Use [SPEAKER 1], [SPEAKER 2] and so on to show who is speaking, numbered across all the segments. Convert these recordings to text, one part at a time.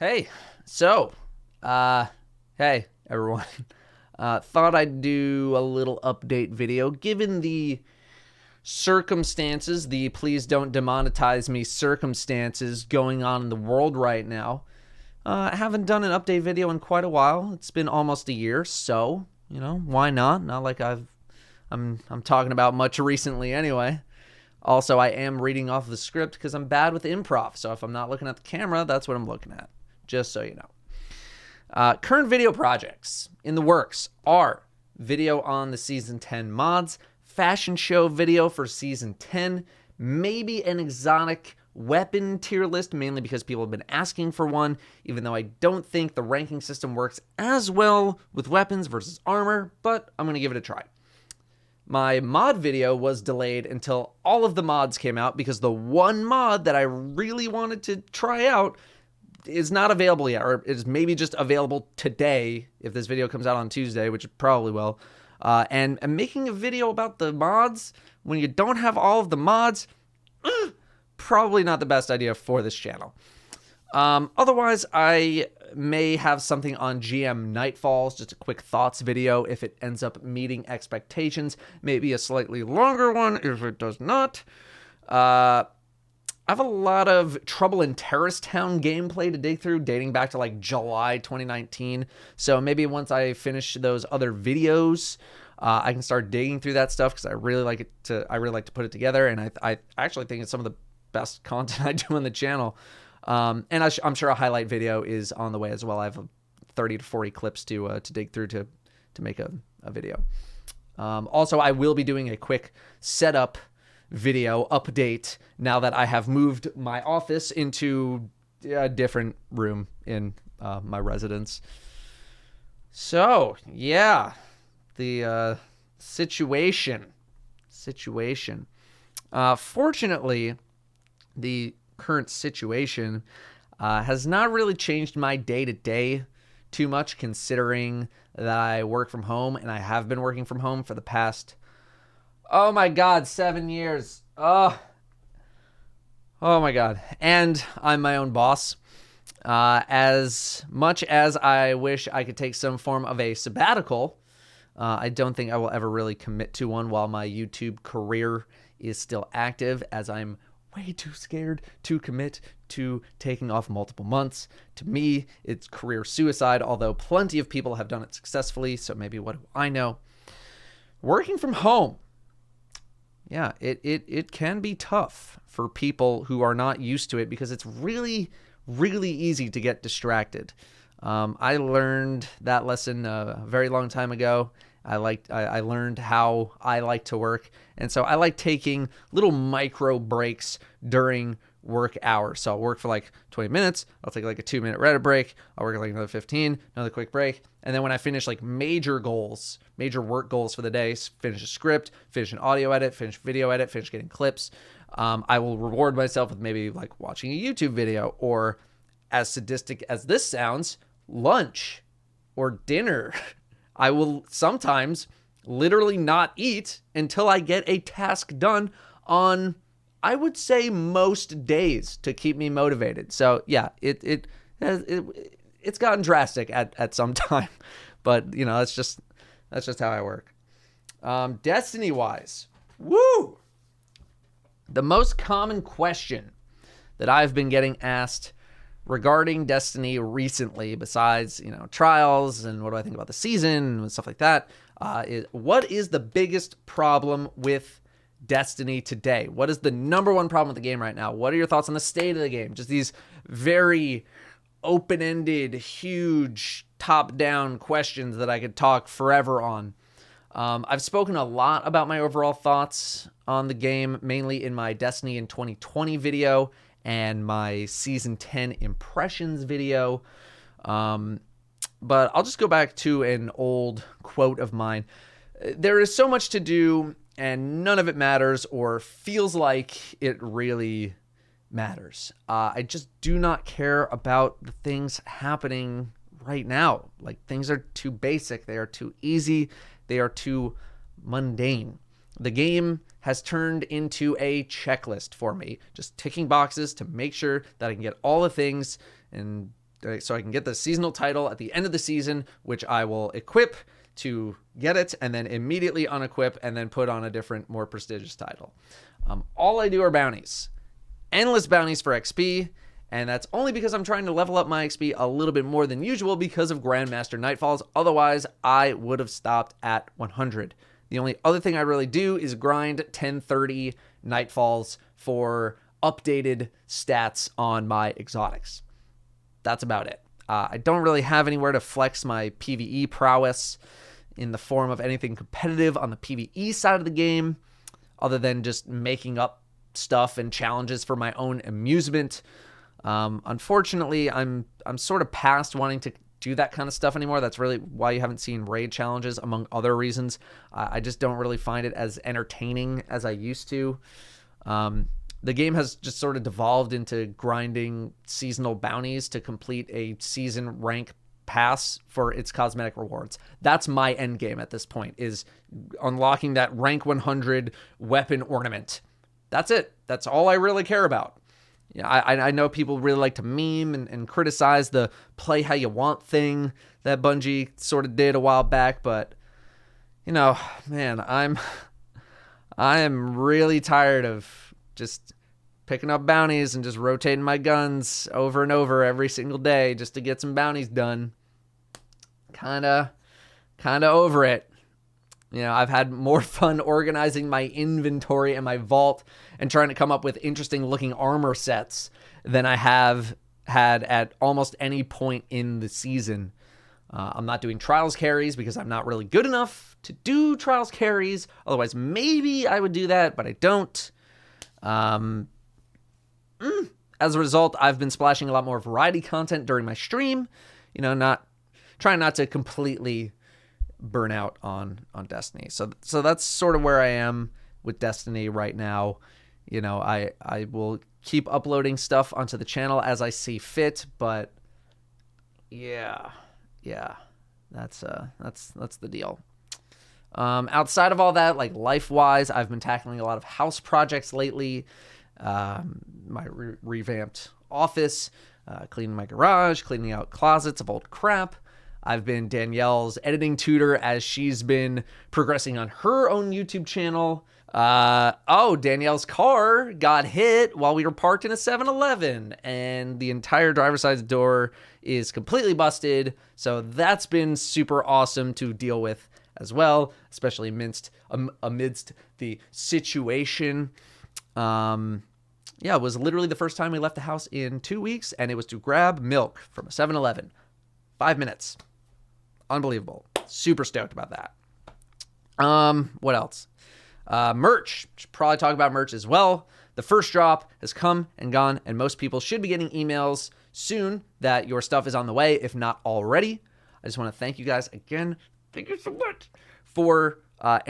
[SPEAKER 1] Hey, so, hey, everyone. Thought I'd do a little update video given the circumstances, the please don't demonetize me circumstances going on in the world right now. I haven't done an update video in quite a while. It's been almost a year, so, why not? Not like I'm talking about much recently anyway. Also, I am reading off the script because I'm bad with improv, so if I'm not looking at the camera, that's what I'm looking at. Just so you know. Current video projects in the works are video on the Season 10 mods, fashion show video for Season 10, maybe an exotic weapon tier list, mainly because people have been asking for one, even though I don't think the ranking system works as well with weapons versus armor, but I'm going to give it a try. My mod video was delayed until all of the mods came out because the one mod that I really wanted to try out is not available yet, or is maybe just available today if this video comes out on Tuesday, which it probably will. And making a video about the mods when you don't have all of the mods, probably not the best idea for this channel. Otherwise, I may have something on GM Nightfalls, just a quick thoughts video if it ends up meeting expectations. Maybe a slightly longer one if it does not. I have a lot of Trouble in Terrorist Town gameplay to dig through, dating back to like July 2019. So maybe once I finish those other videos, I can start digging through that stuff because I really like to put it together, and I actually think it's some of the best content I do on the channel. And I'm sure a highlight video is on the way as well. I have 30 to 40 clips to dig through to make a video. Also, I will be doing a quick setup video update now that I have moved my office into a different room in my residence. So, yeah, the situation. Fortunately, the current situation has not really changed my day-to-day too much, considering that I work from home, and I have been working from home for the past, oh my God, 7 years. Oh my God. And I'm my own boss. As much as I wish I could take some form of a sabbatical, I don't think I will ever really commit to one while my YouTube career is still active, as I'm way too scared to commit to taking off multiple months. To me, it's career suicide, although plenty of people have done it successfully, so maybe what do I know? Working from home. Yeah, it can be tough for people who are not used to it because it's really, really easy to get distracted. I learned that lesson a very long time ago. I learned how I like to work, and so I like taking little micro breaks during work hours. So I'll work for like 20 minutes, I'll take like a 2-minute Reddit break, I'll work like another 15, another quick break, and then when I finish like major work goals for the day, finish a script, finish an audio edit, finish video edit, finish getting clips, I will reward myself with maybe like watching a YouTube video, or as sadistic as this sounds, lunch or dinner. I will sometimes literally not eat until I get a task done on, I would say, most days to keep me motivated. So yeah, it's gotten drastic at some time, but that's just how I work. Destiny wise, woo! The most common question that I've been getting asked regarding Destiny recently, besides trials and what do I think about the season and stuff like that, is what is the biggest problem with Destiny today? What is the number one problem with the game right now? What are your thoughts on the state of the game? Just these very open-ended, huge, top-down questions that I could talk forever on. I've spoken a lot about my overall thoughts on the game, mainly in my Destiny in 2020 video and my Season 10 impressions video. But I'll just go back to an old quote of mine. There is so much to do, and none of it matters or feels like it really matters. I just do not care about the things happening right now. Like, things are too basic. They are too easy. They are too mundane. The game has turned into a checklist for me, just ticking boxes to make sure that I can get all the things and so I can get the seasonal title at the end of the season, which I will equip to get it and then immediately unequip and then put on a different, more prestigious title. All I do are bounties. Endless bounties for XP, and that's only because I'm trying to level up my XP a little bit more than usual because of Grandmaster Nightfalls. Otherwise, I would have stopped at 100. The only other thing I really do is grind 1030 Nightfalls for updated stats on my exotics. That's about it. I don't really have anywhere to flex my PvE prowess in the form of anything competitive on the PvE side of the game, other than just making up stuff and challenges for my own amusement. Unfortunately, I'm sort of past wanting to do that kind of stuff anymore. That's really why you haven't seen raid challenges, among other reasons. I just don't really find it as entertaining as I used to. The game has just sort of devolved into grinding seasonal bounties to complete a season rank pass for its cosmetic rewards. That's my end game at this point, is unlocking that rank 100 weapon ornament. That's it. That's all I really care about. Yeah, I know people really like to meme and criticize the play how you want thing that Bungie sort of did a while back, but you know, man, I am really tired of just picking up bounties and just rotating my guns over and over every single day just to get some bounties done. Kinda over it. You know, I've had more fun organizing my inventory and my vault and trying to come up with interesting looking armor sets than I have had at almost any point in the season. I'm not doing trials carries because I'm not really good enough to do trials carries. Otherwise, maybe I would do that, but I don't. As a result, I've been splashing a lot more variety content during my stream. You know, trying not to completely burn out on Destiny. So that's sort of where I am with Destiny right now. You know, I will keep uploading stuff onto the channel as I see fit, but yeah, that's the deal. Outside of all that, like life-wise, I've been tackling a lot of house projects lately. My revamped office, cleaning my garage, cleaning out closets of old crap. I've been Danielle's editing tutor as she's been progressing on her own YouTube channel. Danielle's car got hit while we were parked in a 7-Eleven, and the entire driver's side door is completely busted. So that's been super awesome to deal with as well, especially amidst the situation. It was literally the first time we left the house in 2 weeks, and it was to grab milk from a 7-Eleven. 5 minutes. Unbelievable. Super stoked about that. What else? Merch. Should probably talk about merch as well. The first drop has come and gone, and most people should be getting emails soon that your stuff is on the way, if not already. I just want to thank you guys again. Thank you so much for thank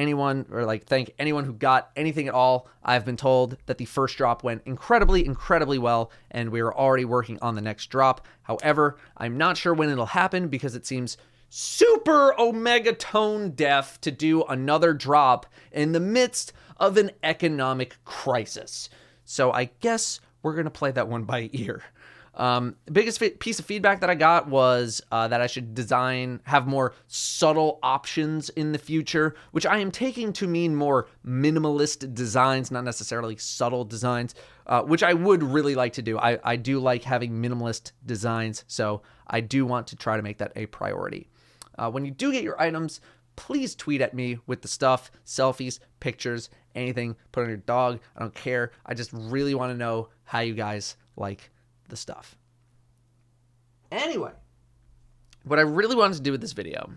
[SPEAKER 1] anyone who got anything at all. I've been told that the first drop went incredibly well, and we are already working on the next drop. However, I'm not sure when it'll happen because it seems super omega tone deaf to do another drop in the midst of an economic crisis. So I guess we're going to play that one by ear. Biggest piece of feedback that I got was that I should have more subtle options in the future, which I am taking to mean more minimalist designs, not necessarily subtle designs, which I would really like to do. I do like having minimalist designs, so I do want to try to make that a priority. When you do get your items, please tweet at me with the stuff, selfies, pictures, anything, put on your dog. I don't care. I just really want to know how you guys like the stuff. Anyway, what I really wanted to do with this video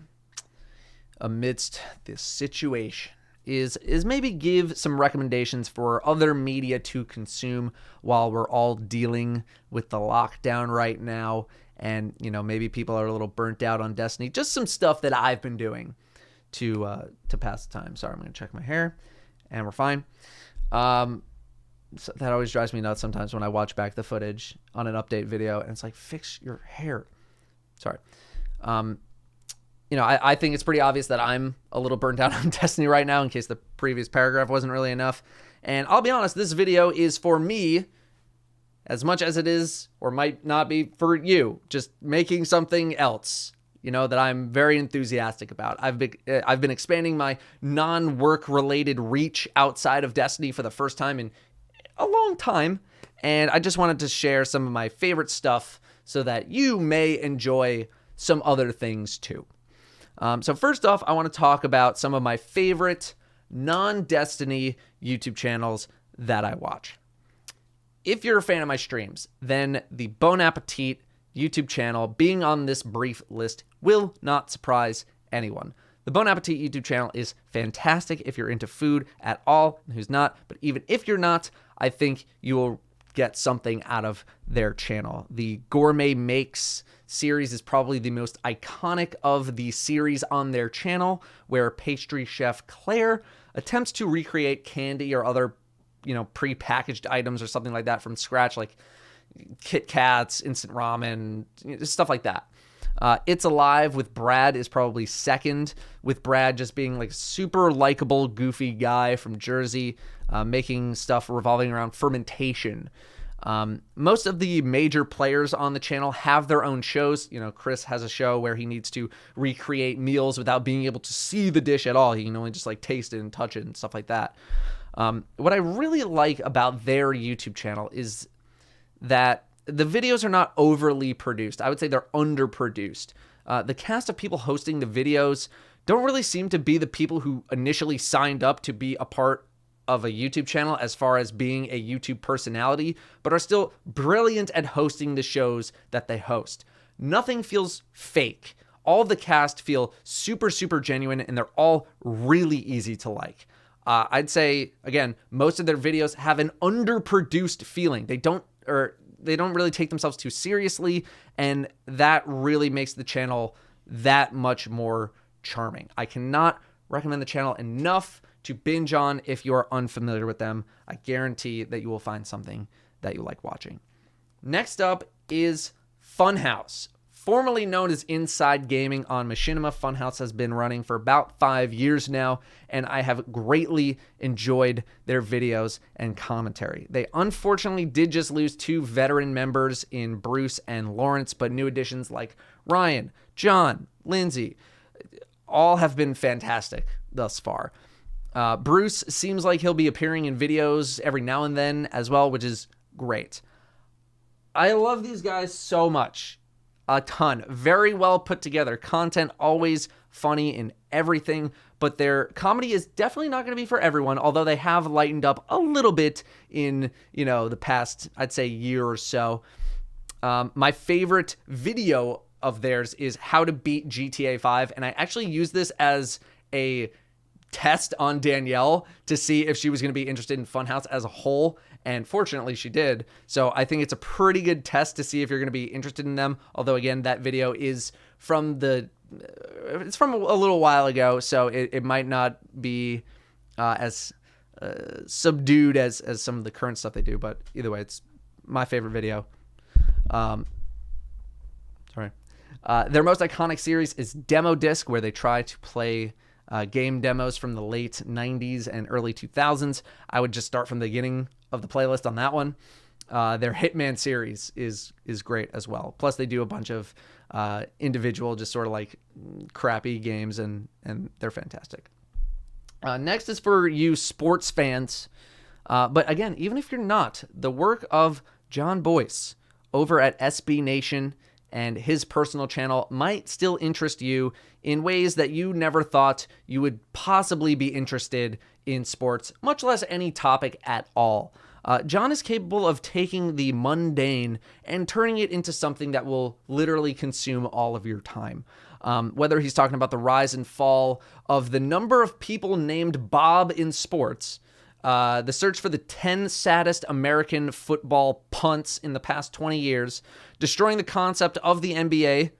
[SPEAKER 1] amidst this situation is maybe give some recommendations for other media to consume while we're all dealing with the lockdown right now. And, you know, maybe people are a little burnt out on Destiny. Just some stuff that I've been doing to pass the time. Sorry, I'm going to check my hair, and we're fine. So that always drives me nuts sometimes when I watch back the footage on an update video, and it's like, fix your hair. Sorry. I think it's pretty obvious that I'm a little burnt out on Destiny right now, in case the previous paragraph wasn't really enough. And I'll be honest, this video is for me as much as it is or might not be for you, just making something else, that I'm very enthusiastic about. I've been expanding my non-work related reach outside of Destiny for the first time in a long time, and I just wanted to share some of my favorite stuff so that you may enjoy some other things too. So first off, I want to talk about some of my favorite non-Destiny YouTube channels that I watch. If you're a fan of my streams, then the Bon Appetit YouTube channel being on this brief list will not surprise anyone. The Bon Appetit YouTube channel is fantastic if you're into food at all, and who's not, but even if you're not, I think you will get something out of their channel. The Gourmet Makes series is probably the most iconic of the series on their channel, where pastry chef Claire attempts to recreate candy or other, pre-packaged items or something like that from scratch, like Kit Kats, instant ramen, stuff like that. It's Alive with Brad is probably second, with Brad just being like super likable, goofy guy from Jersey, making stuff revolving around fermentation. Most of the major players on the channel have their own shows. Chris has a show where he needs to recreate meals without being able to see the dish at all. He can only just like taste it and touch it and stuff like that. What I really like about their YouTube channel is that the videos are not overly produced. I would say they're underproduced. The cast of people hosting the videos don't really seem to be the people who initially signed up to be a part of a YouTube channel as far as being a YouTube personality, but are still brilliant at hosting the shows that they host. Nothing feels fake. All of the cast feel super, super genuine, and they're all really easy to like. I'd say, again, most of their videos have an underproduced feeling. They don't really take themselves too seriously, and that really makes the channel that much more charming. I cannot recommend the channel enough to binge on if you are unfamiliar with them. I guarantee that you will find something that you like watching. Next up is Funhouse. Formerly known as Inside Gaming on Machinima, Funhouse has been running for about 5 years now, and I have greatly enjoyed their videos and commentary. They unfortunately did just lose 2 veteran members in Bruce and Lawrence, but new additions like Ryan, John, Lindsay, all have been fantastic thus far. Bruce seems like he'll be appearing in videos every now and then as well, which is great. I love these guys so much. A ton. Very well put together. Content always funny in everything, but their comedy is definitely not going to be for everyone, although they have lightened up a little bit in, the past, I'd say, year or so. My favorite video of theirs is how to beat GTA 5, and I actually use this as a test on Danielle to see if she was going to be interested in Funhouse as a whole, and fortunately she did. So I think it's a pretty good test to see if you're going to be interested in them, although again, that video is from it's from a little while ago, so it might not be as subdued as some of the current stuff they do, but either way, it's my favorite video. Their most iconic series is Demo Disc, where they try to play game demos from the late 90s and early 2000s. I would just start from the beginning of the playlist on that one. Their Hitman series is great as well. Plus, they do a bunch of individual, just sort of like crappy games, and they're fantastic. Next is for you sports fans. But again, even if you're not, the work of John Boyce over at SB Nation and his personal channel might still interest you in ways that you never thought you would possibly be interested in sports, much less any topic at all. John is capable of taking the mundane and turning it into something that will literally consume all of your time. Whether he's talking about the rise and fall of the number of people named Bob in sports, the search for the 10 saddest American football punts in the past 20 years, destroying the concept of the NBA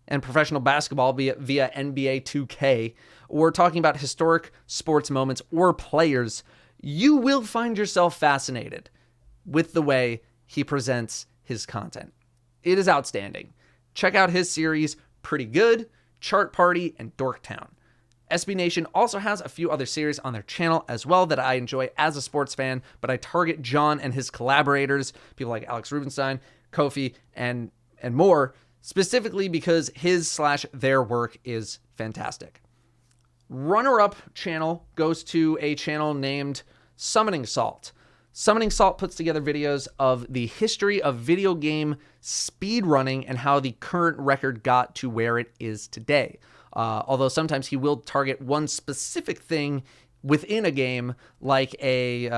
[SPEAKER 1] and professional basketball via NBA 2K, or talking about historic sports moments or players, you will find yourself fascinated with the way he presents his content. It is outstanding. Check out his series, Pretty Good, Chart Party, and Dorktown. SB Nation also has a few other series on their channel as well that I enjoy as a sports fan, but I target John and his collaborators, people like Alex Rubenstein, Kofi, and more, specifically because his/their work is fantastic. Runner-up channel goes to a channel named Summoning Salt. Summoning Salt puts together videos of the history of video game speedrunning and how the current record got to where it is today. Although sometimes he will target one specific thing within a game, like a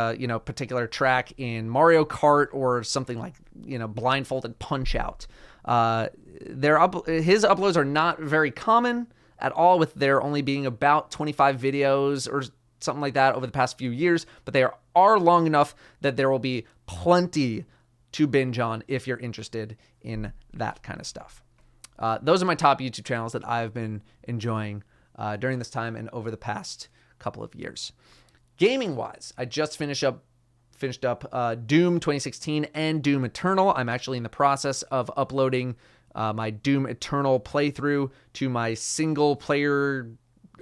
[SPEAKER 1] particular track in Mario Kart or something like blindfolded Punch-Out. His uploads are not very common at all, with there only being about 25 videos or something like that over the past few years, but they are long enough that there will be plenty to binge on if you're interested in that kind of stuff. Those are my top YouTube channels that I've been enjoying during this time and over the past couple of years. Gaming-wise, I just finished up Doom 2016 and Doom Eternal. I'm actually in the process of uploading my Doom Eternal playthrough to my single-player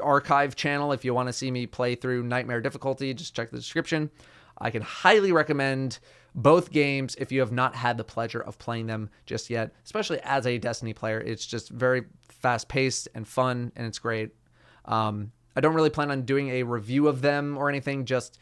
[SPEAKER 1] archive channel. If you want to see me play through Nightmare difficulty, just check the description. I can highly recommend both games if you have not had the pleasure of playing them just yet, especially as a Destiny player. It's just very fast-paced and fun, and it's great. I don't really plan on doing a review of them or anything, just,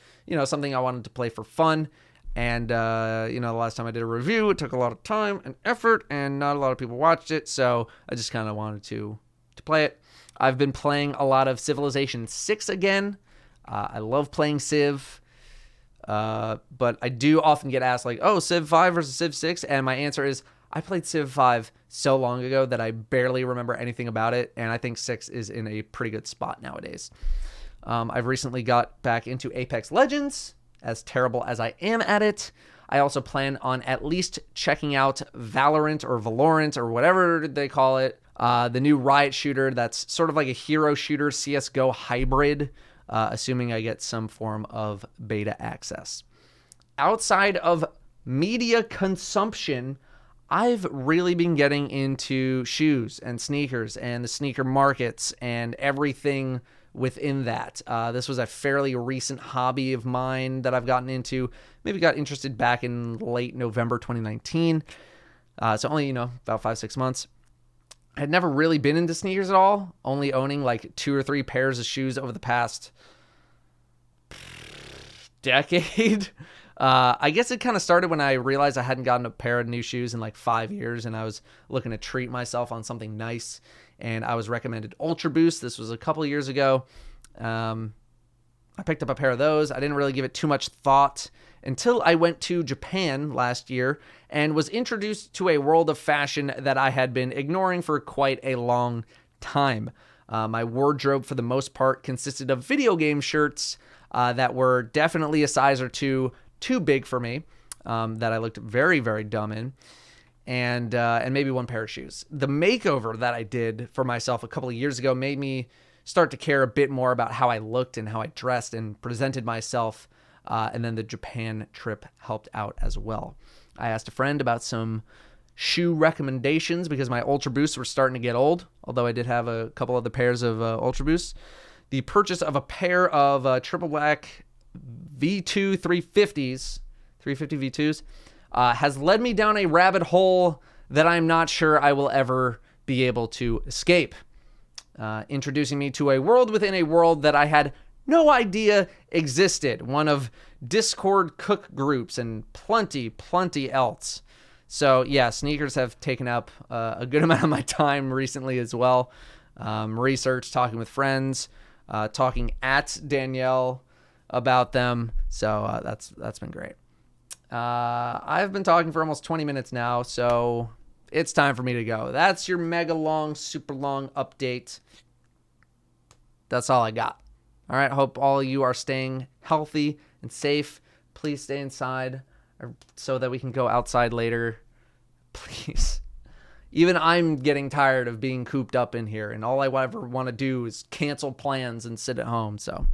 [SPEAKER 1] something I wanted to play for fun. And, the last time I did a review, it took a lot of time and effort, and not a lot of people watched it, so I just kind of wanted to play it. I've been playing a lot of Civilization 6 again. I love playing Civ. But I do often get asked, like, oh, Civ 5 versus Civ 6? And my answer is, I played Civ 5 so long ago that I barely remember anything about it, and I think 6 is in a pretty good spot nowadays. I've recently got back into Apex Legends, as terrible as I am at it. I also plan on at least checking out Valorant or whatever they call it, the new Riot shooter that's sort of like a hero shooter CSGO hybrid, assuming I get some form of beta access. Outside of media consumption, I've really been getting into shoes and sneakers and the sneaker markets and everything within that. This was a fairly recent hobby of mine that I've gotten into. Maybe got interested back in late November 2019. So only, about 5-6 months. I had never really been into sneakers at all, only owning like 2 or 3 pairs of shoes over the past decade. I guess it kind of started when I realized I hadn't gotten a pair of new shoes in like 5 years, and I was looking to treat myself on something nice, and I was recommended Ultra Boost. This was a couple of years ago. I picked up a pair of those. I didn't really give it too much thought until I went to Japan last year and was introduced to a world of fashion that I had been ignoring for quite a long time. My wardrobe, for the most part, consisted of video game shirts that were definitely a size or two too big for me, that I looked very, very dumb in, and maybe 1 pair of shoes. The makeover that I did for myself a couple of years ago made me start to care a bit more about how I looked and how I dressed and presented myself, and then the Japan trip helped out as well. I asked a friend about some shoe recommendations because my Ultra Boosts were starting to get old, although I did have a couple other pairs of Ultra Boosts. The purchase of a pair of triple black V2 350s, 350 V2s, has led me down a rabbit hole that I'm not sure I will ever be able to escape. Introducing me to a world within a world that I had no idea existed. One of Discord cook groups and plenty else. So yeah, sneakers have taken up a good amount of my time recently as well. Research, talking with friends, talking at Danielle about them. So that's been great. I've been talking for almost 20 minutes now, so it's time for me to go. That's your mega long, super long update. That's all I got. All right, I hope all of you are staying healthy and safe. Please stay inside so that we can go outside later. Please. Even I'm getting tired of being cooped up in here, and all I ever want to do is cancel plans and sit at home. So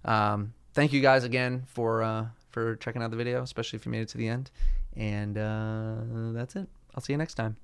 [SPEAKER 1] thank you guys again for checking out the video, especially if you made it to the end. And that's it. I'll see you next time.